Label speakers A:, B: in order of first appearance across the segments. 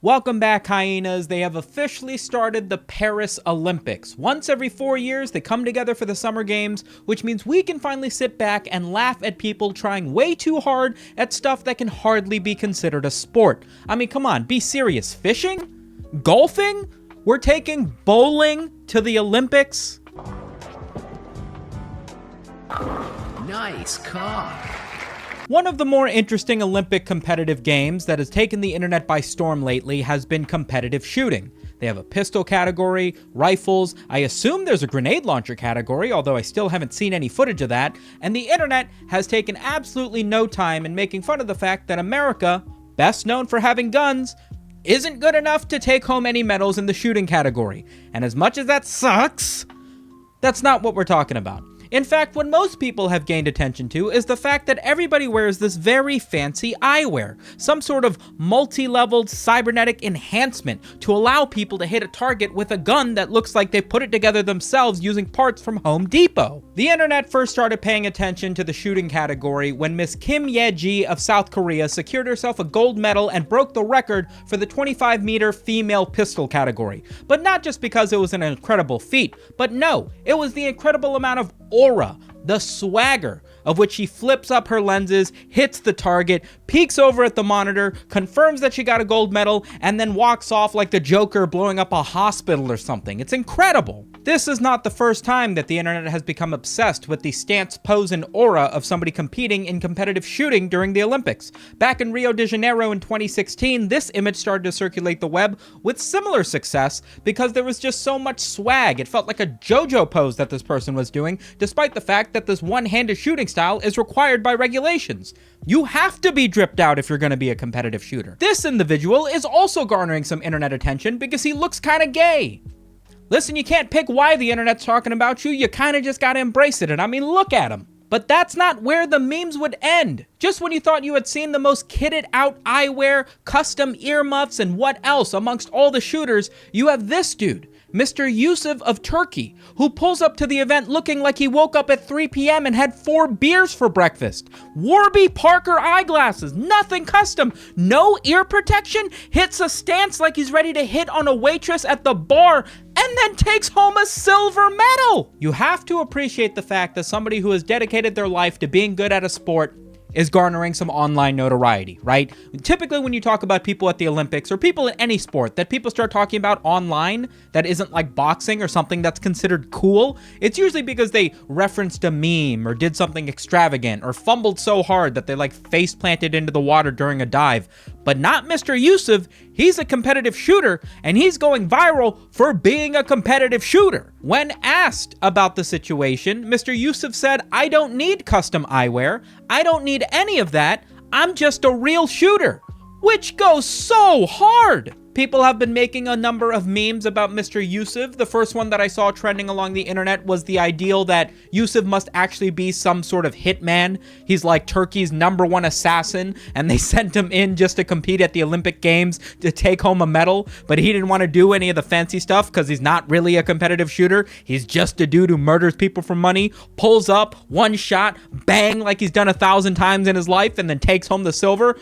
A: Welcome back, hyenas. They have officially started the Paris Olympics. Once every 4 years, they come together for the Summer Games, which means we can finally sit back and laugh at people trying way too hard at stuff that can hardly be considered a sport. I mean, come on, be serious. Fishing? Golfing? We're taking bowling to the Olympics?
B: Nice car.
A: One of the more interesting Olympic competitive games that has taken the internet by storm lately has been competitive shooting. They have a pistol category, rifles, I assume there's a grenade launcher category, although I still haven't seen any footage of that, and the internet has taken absolutely no time in making fun of the fact that America, best known for having guns, isn't good enough to take home any medals in the shooting category. And as much as that sucks, that's not what we're talking about. In fact, what most people have gained attention to is the fact that everybody wears this very fancy eyewear, some sort of multi-leveled cybernetic enhancement to allow people to hit a target with a gun that looks like they put it together themselves using parts from Home Depot. The internet first started paying attention to the shooting category when Miss Kim Ye-ji of South Korea secured herself a gold medal and broke the record for the 25-meter female pistol category. But not just because it was an incredible feat, but no, it was the incredible amount of aura, the swagger, of which she flips up her lenses, hits the target, peeks over at the monitor, confirms that she got a gold medal, and then walks off like the Joker blowing up a hospital or something. It's incredible. This is not the first time that the internet has become obsessed with the stance, pose, and aura of somebody competing in competitive shooting during the Olympics. Back in Rio de Janeiro in 2016, this image started to circulate the web with similar success because there was just so much swag. It felt like a JoJo pose that this person was doing, despite the fact that this one-handed shooting style is required by regulations. You have to be dripped out if you're going to be a competitive shooter. This individual is also garnering some internet attention because he looks kind of gay. Listen, you can't pick why the internet's talking about you, you kind of just gotta embrace it, and I mean, look at him. But that's not where the memes would end. Just when you thought you had seen the most kitted out eyewear, custom earmuffs, and what else amongst all the shooters, you have this dude, Mr. Yusuf of Turkey, who pulls up to the event looking like he woke up at 3 p.m. and had 4 beers for breakfast. Warby Parker eyeglasses, nothing custom, no ear protection, hits a stance like he's ready to hit on a waitress at the bar, and then takes home a silver medal. You have to appreciate the fact that somebody who has dedicated their life to being good at a sport is garnering some online notoriety, right? Typically when you talk about people at the Olympics or people in any sport that people start talking about online that isn't like boxing or something that's considered cool, it's usually because they referenced a meme or did something extravagant or fumbled so hard that they like face planted into the water during a dive. But not Mr. Yusuf. He's a competitive shooter and he's going viral for being a competitive shooter. When asked about the situation, Mr. Yusuf said, "I don't need custom eyewear. I don't need any of that. I'm just a real shooter," which goes so hard. People have been making a number of memes about Mr. Yusuf. The first one that I saw trending along the internet was the ideal that Yusuf must actually be some sort of hitman. He's like Turkey's #1 assassin, and they sent him in just to compete at the Olympic Games to take home a medal, but he didn't want to do any of the fancy stuff because he's not really a competitive shooter. He's just a dude who murders people for money, pulls up, one shot, bang, like he's done 1,000 times in his life, and then takes home the silver,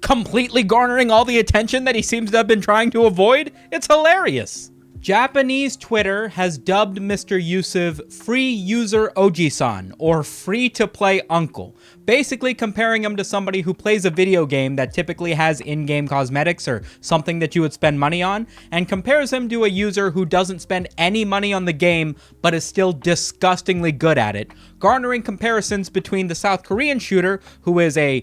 A: completely garnering all the attention that he seems to have been trying to avoid. It's hilarious. Japanese Twitter has dubbed Mr. Yusuf Free User Oji-san, or Free to Play Uncle, basically comparing him to somebody who plays a video game that typically has in-game cosmetics or something that you would spend money on, and compares him to a user who doesn't spend any money on the game but is still disgustingly good at it, garnering comparisons between the South Korean shooter, who is a,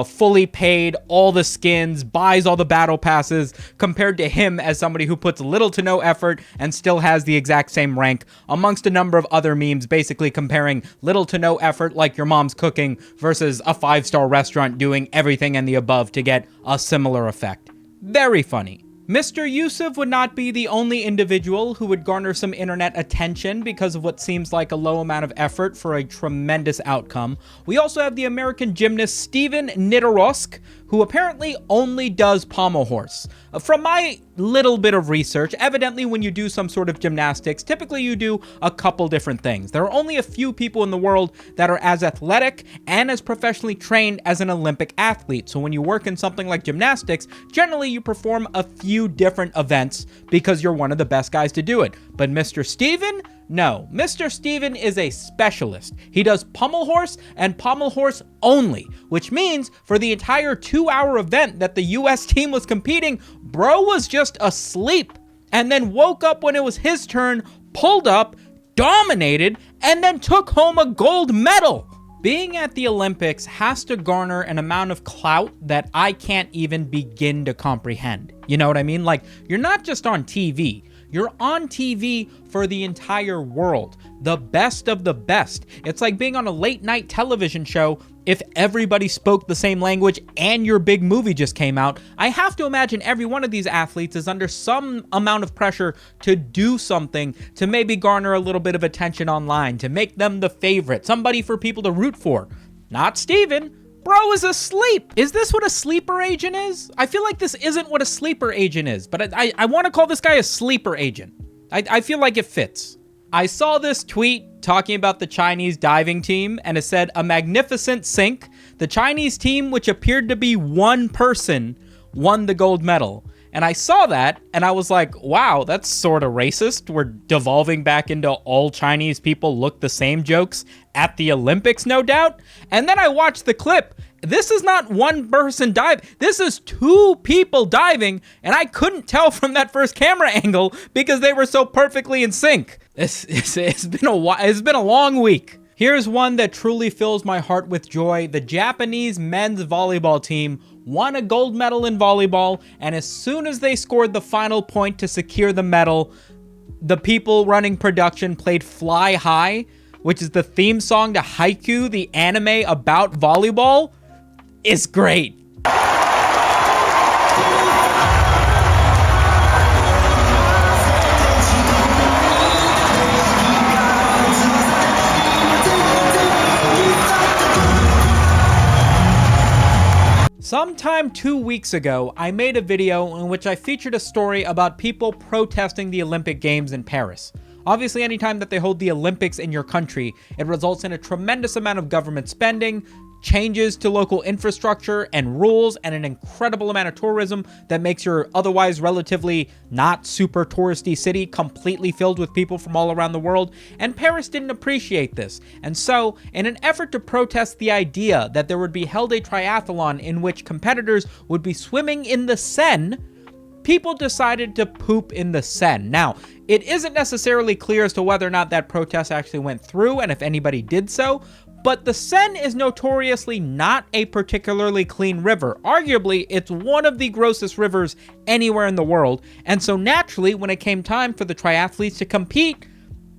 A: fully paid, all the skins, buys all the battle passes, compared to him as somebody who puts little to no effort and still has the exact same rank, amongst a number of other memes basically comparing little to no effort like your mom's cooking versus a 5-star restaurant doing everything and the above to get a similar effect. Very funny. Mr. Yusuf would not be the only individual who would garner some internet attention because of what seems like a low amount of effort for a tremendous outcome. We also have the American gymnast Steven Nitorosc, who apparently only does pommel horse. From my little bit of research, evidently when you do some sort of gymnastics, typically you do a couple different things. There are only a few people in the world that are as athletic and as professionally trained as an Olympic athlete. So when you work in something like gymnastics, generally you perform a few different events because you're one of the best guys to do it. But Mr. Steven? No, Mr. Steven is a specialist. He does pommel horse and pommel horse only, which means for the entire 2-hour event that the US team was competing, bro was just asleep and then woke up when it was his turn, pulled up, dominated, and then took home a gold medal. Being at the Olympics has to garner an amount of clout that I can't even begin to comprehend. You know what I mean? Like, you're not just on TV. You're on TV for the entire world, the best of the best. It's like being on a late night television show if everybody spoke the same language and your big movie just came out. I have to imagine every one of these athletes is under some amount of pressure to do something to maybe garner a little bit of attention online, to make them the favorite, somebody for people to root for. Not Steven. Bro is asleep. Is this what a sleeper agent is? I feel like this isn't what a sleeper agent is, but I want to call this guy a sleeper agent. I feel like it fits. I saw this tweet talking about the Chinese diving team, and it said, "A magnificent sink. The Chinese team, which appeared to be one person, won the gold medal." And I saw that, and I was like, wow, that's sort of racist. We're devolving back into all Chinese people look the same jokes at the Olympics, no doubt. And then I watched the clip. This is not one person dive. This is 2 people diving, and I couldn't tell from that first camera angle because they were so perfectly in sync. It's been a long week. Here's one that truly fills my heart with joy. The Japanese men's volleyball team won a gold medal in volleyball, and as soon as they scored the final point to secure the medal, the people running production played Fly High, which is the theme song to Haikyuu, the anime about volleyball. It's great. Sometime 2 weeks ago, I made a video in which I featured a story about people protesting the Olympic Games in Paris. Obviously, anytime that they hold the Olympics in your country, it results in a tremendous amount of government spending, changes to local infrastructure and rules, and an incredible amount of tourism that makes your otherwise relatively not super touristy city completely filled with people from all around the world. And Paris didn't appreciate this. And so, in an effort to protest the idea that there would be held a triathlon in which competitors would be swimming in the Seine, people decided to poop in the Seine. Now, it isn't necessarily clear as to whether or not that protest actually went through and if anybody did so, but the Seine is notoriously not a particularly clean river. Arguably, it's one of the grossest rivers anywhere in the world, and so naturally, when it came time for the triathletes to compete,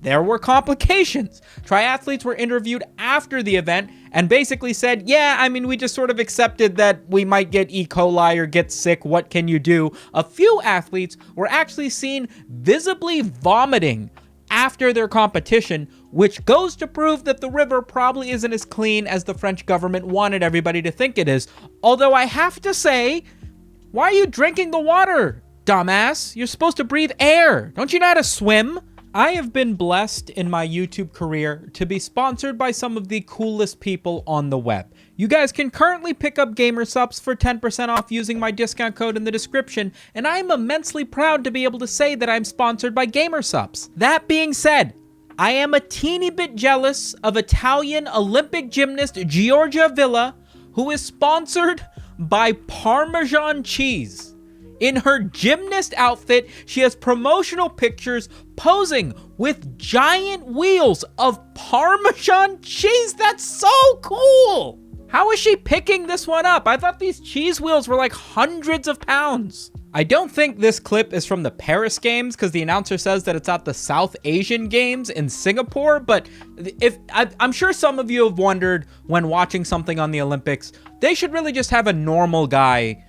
A: there were complications. Triathletes were interviewed after the event and basically said, yeah, I mean, we just sort of accepted that we might get E. coli or get sick. What can you do? A few athletes were actually seen visibly vomiting after their competition, which goes to prove that the river probably isn't as clean as the French government wanted everybody to think it is. Although I have to say, why are you drinking the water, dumbass? You're supposed to breathe air. Don't you know how to swim? I have been blessed in my YouTube career to be sponsored by some of the coolest people on the web. You guys can currently pick up Gamer Subs for 10% off using my discount code in the description, and I am immensely proud to be able to say that I'm sponsored by Gamer Subs. That being said, I am a teeny bit jealous of Italian Olympic gymnast Giorgia Villa, who is sponsored by Parmesan cheese. In her gymnast outfit, she has promotional pictures posing with giant wheels of Parmesan cheese. That's so cool! How is she picking this one up? I thought these cheese wheels were like hundreds of pounds. I don't think this clip is from the Paris Games because the announcer says that it's at the South Asian Games in Singapore, but I'm sure some of you have wondered when watching something on the Olympics, they should really just have a normal guy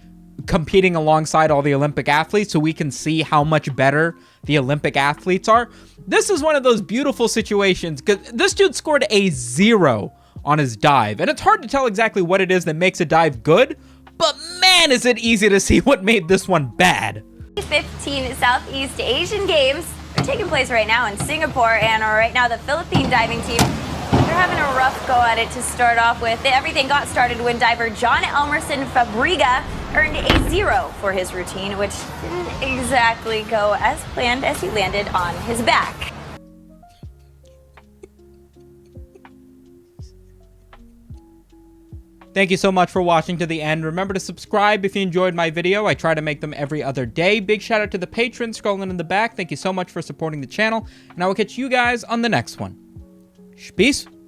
A: competing alongside all the Olympic athletes so we can see how much better the Olympic athletes are. This is one of those beautiful situations because this dude scored a 0 on his dive, and it's hard to tell exactly what it is that makes a dive good, but man, is it easy to see what made this one bad.
C: 15 Southeast Asian Games are taking place right now in Singapore, and right now the Philippine diving team, they're having a rough go at it to start off with. Everything got started when diver John Elmerson Fabriga earned a 0 for his routine, which didn't exactly go as planned as he landed on his back.
A: Thank you so much for watching to the end. Remember to subscribe if you enjoyed my video. I try to make them every other day. Big shout out to the patrons scrolling in the back. Thank you so much for supporting the channel, and I will catch you guys on the next one. Peace.